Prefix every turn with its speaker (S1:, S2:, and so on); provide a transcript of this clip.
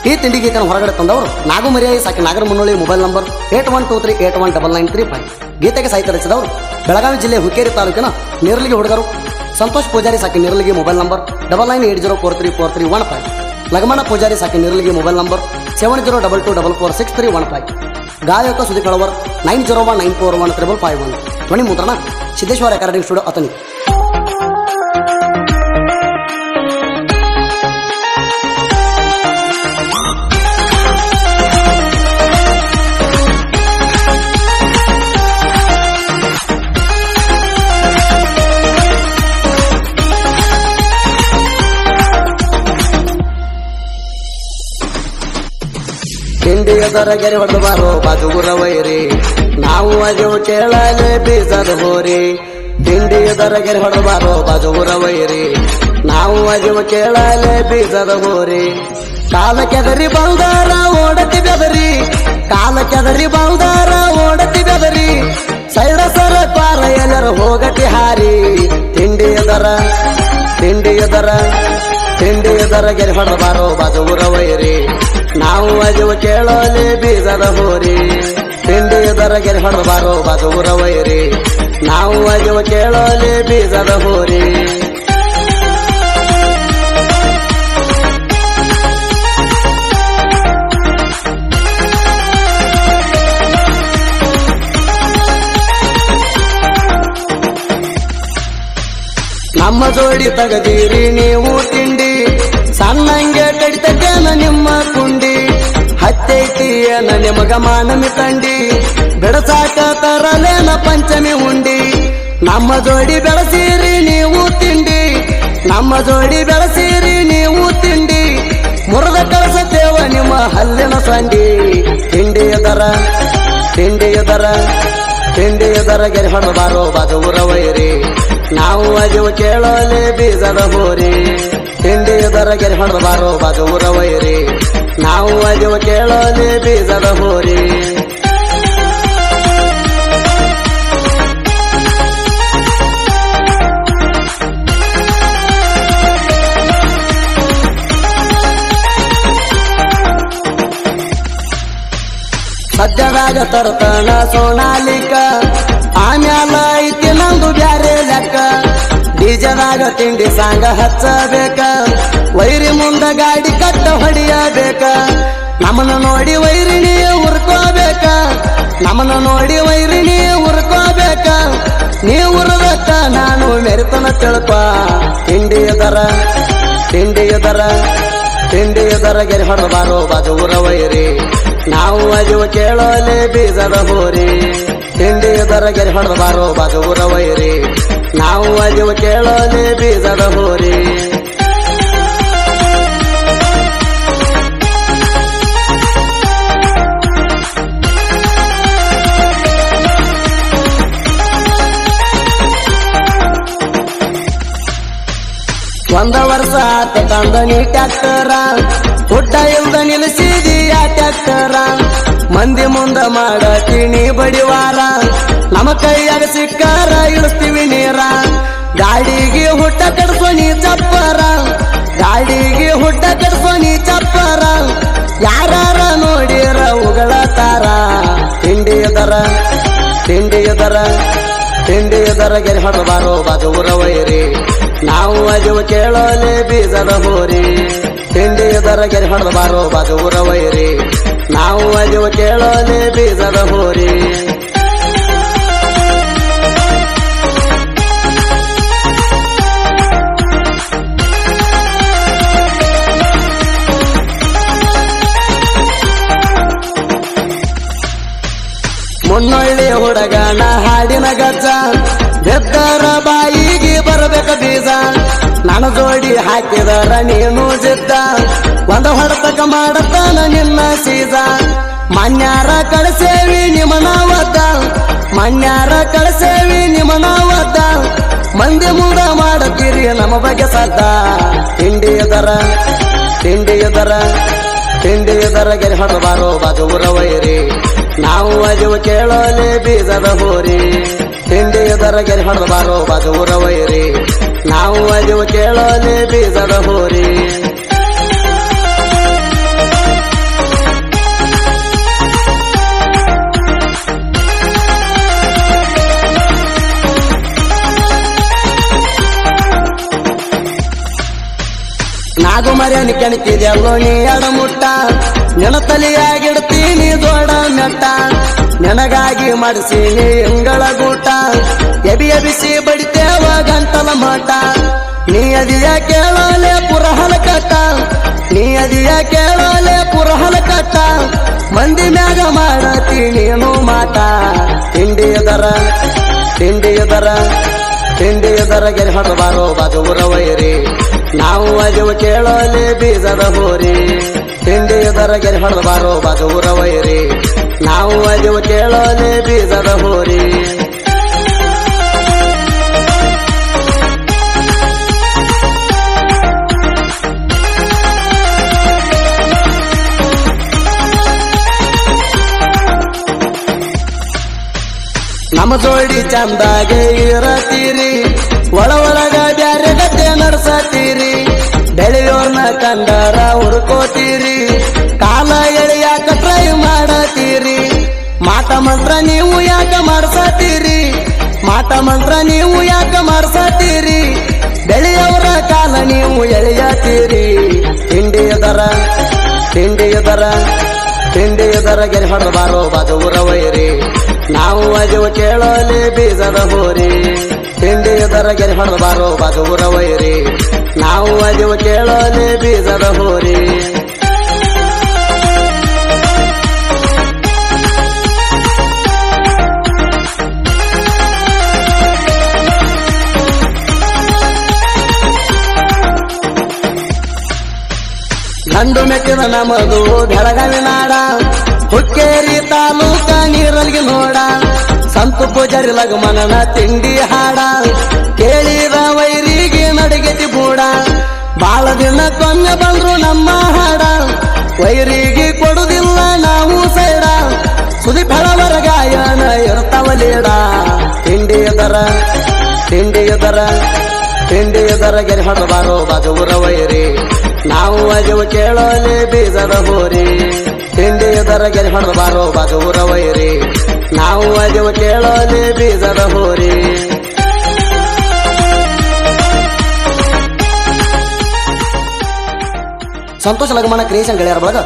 S1: ಈ ತಿಂಡಿ ಗೀತೆಯನ್ನು ಹೊರಗಡೆ ತಂದವರು ನಾಗುಮರಿಯಾಯಿ ಸಾಕಿ ನಾಗರ ಮುನ್ನೋಳಿ ಮೊಬೈಲ್ ನಂಬರ್ 8123819935. ಗೀತೆಗೆ ಸಾಹಿತ್ಯ ರಚಿಸಿದವರು ಬೆಳಗಾವಿ ಜಿಲ್ಲೆ ಹುಕ್ಕೇರಿ ತಾಲೂಕಿನ ನೇರಲಿಗೆ ಹುಡುಗರು ಸಂತೋಷ್ ಪೂಜಾರಿ ಸಾಕಿ ನೇರಲಿಗೆ ಮೊಬೈಲ್ ನಂಬರ್ 9980434315. ಲಗಮಣ ಪೂಜಾರಿ ಸಾಕಿ ನೇರಲಿಗೆ ಮೊಬೈಲ್ ನಂಬರ್ 7022446315. ಗಾಯಕ ಸುದೀಪ್ ಕಳವರ್ 9019415551. ಧ್ವನಿ ಮುದ್ರಣ ಸಿದ್ದೇಶ್ವರ ರೆಕಾರ್ಡಿಂಗ್ ಸ್ಟುಡಿಯೋ ಅತನಿ. ತಿಂಡಿಯದರ ಗೆರೆ ಹೊಡೆದು ಬಾರೋ ಬಾಜುಗುರ ವೈರಿ, ನಾವು ಅದೇವು ಕೇಳಲೆ ಬೀಸದ ಹೋರಿ. ತಿಂಡಿಯದರ ಗೆರೆ ಹೊಡೆದು ಬಾರೋ ಬಾಜುಗುರ ವೈರಿ, ನಾವು ಅದೇವು ಕೇಳಲೆ ಬೀಸದ ಹೋರಿ. ಕಾಲ ಕೆದರಿ ಬಂದಾರ ಓಡತಿ ಬೆದರಿ, ಕಾಲ ಕೆದರಿ ಬಂದಾರ ಓಡತಿ ಬೆದರಿ. ಸೈಡ ಸರ ಪಾರ ಎಲ್ಲರ ಹೋಗತಿ ಹಾರಿ. ತಿಂಡಿಯದರ ಗೆರೆ ಹೊಡೆದು ಬಾರೋ ಬಾಜುಗುರ ವೈರಿ, ನಾವು ಅದೇವು ಕೇಳಲೆ ಬೀಸದ ಹೋರಿ. ತಿಂಡಿಯದರ ಗೆರೆ ಹೊಡೆದು ಬಾರೋ ಬಾಜುಗುರ ವೈರಿ, ನಾವು ಅದೇವು ಕೇಳಲೆ ಬೀಸದ ಹೋರಿ. ನಮ್ಮ ಜೋಡಿ ತಗದೀರಿ ನೀವು ತಿಂಡಿ, ಸಣ್ಣಂಗೆ ಕಡಿತೇನ ನಿಮ್ಮ ಕುಂಡಿ. ಹತ್ತೈತಿಯೇನ ನಿಮಗ ಮಾನಮಿ ತಂಡಿ, ಬೆಡಸಾಕ ತರಲೇನ ಪಂಚಮಿ ಉಂಡಿ. ನಮ್ಮ ಜೋಡಿ ಬೆಳಸೀರಿ ನೀವು ತಿಂಡಿ, ನಮ್ಮ ಜೋಡಿ ಬೆಳಸೀರಿ ನೀವು ತಿಂಡಿ. ಮುರದ ಕಳಸತೇವ ನಿಮ್ಮ ಹಲ್ಲಿನ ಸಂಡಿ. ತಿಂಡಿಯದರ ಗೆರೆ ಹೊಡೆದು ಬಾರೋ ಬಾಜುಗುರ ವೈರಿ, ನಾವು ಅದೇವು ಕೇಳಲೆ ಬೀಸದ ಹೋರಿ. ತಿಂಡಿಯದರ ಗೆರೆ ಹೊಡೆದು ಬಾರೋ ಬಾಜುಗುರ ವೈರಿ, ನಾವು ಅದೇವು ಕೇಳಲೆ ಬೀಸದ ಹೋರಿ. ಸದ್ಯದಾಗ ತರ್ತಾನ ಸೋನಾಲಿಕ, ಆಮ್ಯಾಲ ಐತಿ ನಂದು ಬ್ಯಾರೆ ಲೆಕ್ಕ. ಡಿಜದಾಗ ತಿಂಡಿ ಸಾಂಗ ಹಚ್ಚಬೇಕ, ವೈರಿ ಮುಂದ ಗಾಡಿ ಕಟ್ಟ ಹೊಡಿಯಬೇಕ. ನಮ್ಮನ್ನ ನೋಡಿ ವೈರಿಣಿ ಉರ್ಕೋಬೇಕ, ನಮ್ಮನ್ನ ನೋಡಿ ವೈರಿಣಿ ಉರ್ಕೋಬೇಕ. ನೀ ಉರ್ಬೇಕ ನಾನು ಮೆರಿತನ ತಿಳ್ಕ. ತಿಂಡಿಯದರ ಗೆರೆ ಹೊಡೆದು ಬಾರೋ ಬಾಜುಗುರ ವೈರಿ, ನಾವು ಅದೇವು ಕೇಳಲೆ ಬೀಸದ ಹೋರಿ. ತಿಂಡಿಯದರ ಗೆರೆ ಹೊಡೆದು ಬಾರೋ ಬಾಜುಗುರ ವೈರಿ, ನಾವು ಅದೇವು ಕೇಳಲೆ ಬೀಸದ ಹೋರಿ. ಒಂದ ವರ್ಷ ಆತ ತಂದ ನೀ ಟ್ಯಾಕ್ಟರ, ಹುಟ್ಟ ಇಲ್ದ ನಿಲ್ಲಿಸಿದೀಯ ಟ್ಯಾಕ್ಟರ. ಮಂದಿ ಮುಂದ ಮಾಡತೀನಿ ಬಡಿವಾರ, ನಮ್ಮ ಕೈಯಾಗ ಸಿಕ್ಕಾರ ಇಳಿಸ್ತೀವಿ ನೀರ. ಗಾಡಿಗೆ ಹುಟ್ಟ ಕಡ್ಸೋ ನೀ ಚಪ್ಪರ, ಗಾಡಿಗೆ ಹುಟ್ಟ ಕಡ್ಸೋ ನೀ ಚಪ್ಪರ. ಯಾರ ನೋಡಿರ ಉಗಳತಾರ. ತಿಂಡಿಯದರ ಗೆರೆ ಹೊಡೆದು ಬಾರೋ ಬಾಜುಗುರ ವೈರಿ, ನಾವು ಅದೇವು ಕೇಳಲೆ ಬೀಸದ ಹೋರಿ. ತಿಂಡಿಯದರ ಗೆರೆ ಹೊಡೆದು ಬಾರೋ ಬಾಜುಗುರ ವೈರಿ, ನಾವು ಅದೇವು ಕೇಳಲೆ ಬೀಸದ ಹೋರಿ. ಮುನ್ನೊಳ್ಳಿ ಹುಡುಗನ ಹಾಡಿನ ಗಜ್ಜ, ಬೆದ್ದರ ಬಾಯಿಗೆ ಬರಬೇಕ ಬೀಜ. ನನ್ನ ಜೋಡಿ ಹಾಕಿದರ ನೀನು ಜಿದ್ದ, ಒಂದ ಹೊಡೆತಕ ಮಾಡತಾನ ನಿನ್ನ ಸೀಜ. ಮನ್ಯಾರ ಕಳಸೇವಿ ನಿಮನವದ್ದ, ಮನ್ಯಾರ ಕಳಸೇವಿ ನಿಮನವದ್ದ. ಮಂದಿ ಮುಂದ ಮಾಡತೀರಿ ನಮ್ಮ ಬಗ್ಗೆ ಸದ್ದ. ತಿಂಡಿಯದರ ಗೆರೆ ಹೊಡೆದು ಬಾರೋ ಬಾಜುಗುರ ವೈರಿ, ನಾವು ಅದೇವು ಕೇಳಲೆ ಬೀಸದ ಹೋರಿ. ತಿಂಡಿಯದರ ಗೆರೆ ಹೊಡೆದು ಬಾರೋ ಬಾಜುಗುರ ವೈರಿ, ನಾವು ಅದೇವು ಕೇಳಲೆ ಬೀಸದ ಹೋರಿ. ಮಾರ್ಯಾನಿ ಕೆಣಕಿದೆಲ್ಲೋ ನೀ ಅಡಮುಟ್ಟ ನೆನ ತಲೆಯಾಗಿಡ್ತೀನಿ ದೊಡ್ಡ ಮೆಟ್ಟ ನೆನಗಾಗಿ ಮಾಡಿಸೀನಿ ಇಂಗಳ ಗೂಟ ಎಬಿಸಿ ಬಡಿತೇವ ಗಂಟಲ ಮಠ ನೀ ಅದಿಯ ಕೇಳಲೆ ಪುರಹಲ ಕಟ್ಟ ನೀ ಅದಿಯ ಕೇಳಲೆ ಪುರಹಲ ಕಟ್ಟ ಮಂದಿ ಮ್ಯಾಗ ಮಾಡತೀನಿ ನೀನು ಮಾಟ ತಿಂಡಿಯದರ ಗೆರೆ ಹೊಡೆದಬಾರೋ ಬಾಜು ಊರ ವೈರಿ ನಾವು ಅದಿವು ಕೇಳಲೆ ಬೀಜದ ಹೋರಿ ತಿಂಡಿಯದರ ಗೆರೆ ಹೊಡೆದಬಾರೋ ಬಾಜು ಊರ ವೈರಿ ನಾವು ಅದಿವು ಕೇಳಲೆ ಬೀಜದ ಹೋರಿ ನಮ್ಮ ಜೋಡಿ ಚಂದಾಗೆ ಇರತೀರಿ ಒಳಗ ಬ್ಯಾರೆ ಗದ್ದೆ ನಡ್ಸತೀರಿ ಬೆಳೆಯೋರ್ನ ಕಂಡರ ಹುಡ್ಕೋತೀರಿ ಕಾಲ ಎಳೆಯಾಕ ಟ್ರೈ ಮಾಡತೀರಿ ಮಾಟ ಮಂತ್ರ ನೀವು ಯಾಕ ಮಾಡ್ಸತೀರಿ ಮಾಟ ಮಂತ್ರ ನೀವು ಯಾಕ ಮಾಡ್ಸತೀರಿ ಬೆಳೆಯವರ ಕಾಲ ನೀವು ಎಳೆಯತೀರಿ ತಿಂಡಿಯದರ ಗೆರೆ ಹೊಡೆದಬಾರೋ ಬಾಜು ಊರ ವೈರಿ ನಾವು ಅದಿವು ಕೇಳಲೆ ಬೀಜದ ಹೋರಿ ತಿಂಡಿಯದರ ಗೆರೆ ಹೊಡೆದಬಾರೋ ಬಾಜು ಊರ ವೈರಿ ನಾವು ಅದಿವು ಕೇಳಲೆ ಬೀಜದ ಹೋರಿ ಗಂಡು ಮೆಟ್ಟಿದ ನಮದು ಬೆಳಗಾವಿ ನಾಡ ಹುಕ್ಕೇರಿ ತಾಲೂಕ ನೀರಲ್ಗಿ ನೋಡ ಸಂತು ಪೂಜಾರಿ ಲಗಮನನ ತಿಂಡಿ ಹಾಡ ಕೇಳಿದ ವೈರಿಗೆ ನಡಗತಿ ಬೂಡ ಬಾಳ ದಿನ ಕೊಮ್ಮೆ ಬಂದ್ರು ನಮ್ಮ ಹಾಡ ವೈರಿಗೆ ಕೊಡುದಿಲ್ಲ ನಾವು ಸೈಡ ಸುದಿ ಬೆಳವರ ಗಾಯನ ಇರ್ತಾವ ಲೀಡ ತಿಂಡಿಯದರ ಗೆರೆ ಹೊಡೆದಬಾರೋ ಬಾಜು ಊರ ವೈರಿ ನಾವು ಅದಿವು ಕೇಳಲೆ ಬೀಜದ ಹೋರಿ ತಿಂಡಿಯದರ ಗೆರೆ ಹೊಡೆದಬಾರೋ ಬಾಜು ಊರ ವೈರಿ ನಾವು ಅದಿವು ಕೇಳಲೆ ಬೀಜದ ಹೋರಿ ಸಂತೋಷ ಲಗಮನ ಕ್ರಿಯೇಷನ್ ಗೆಳೆಯರ ಬಳಗ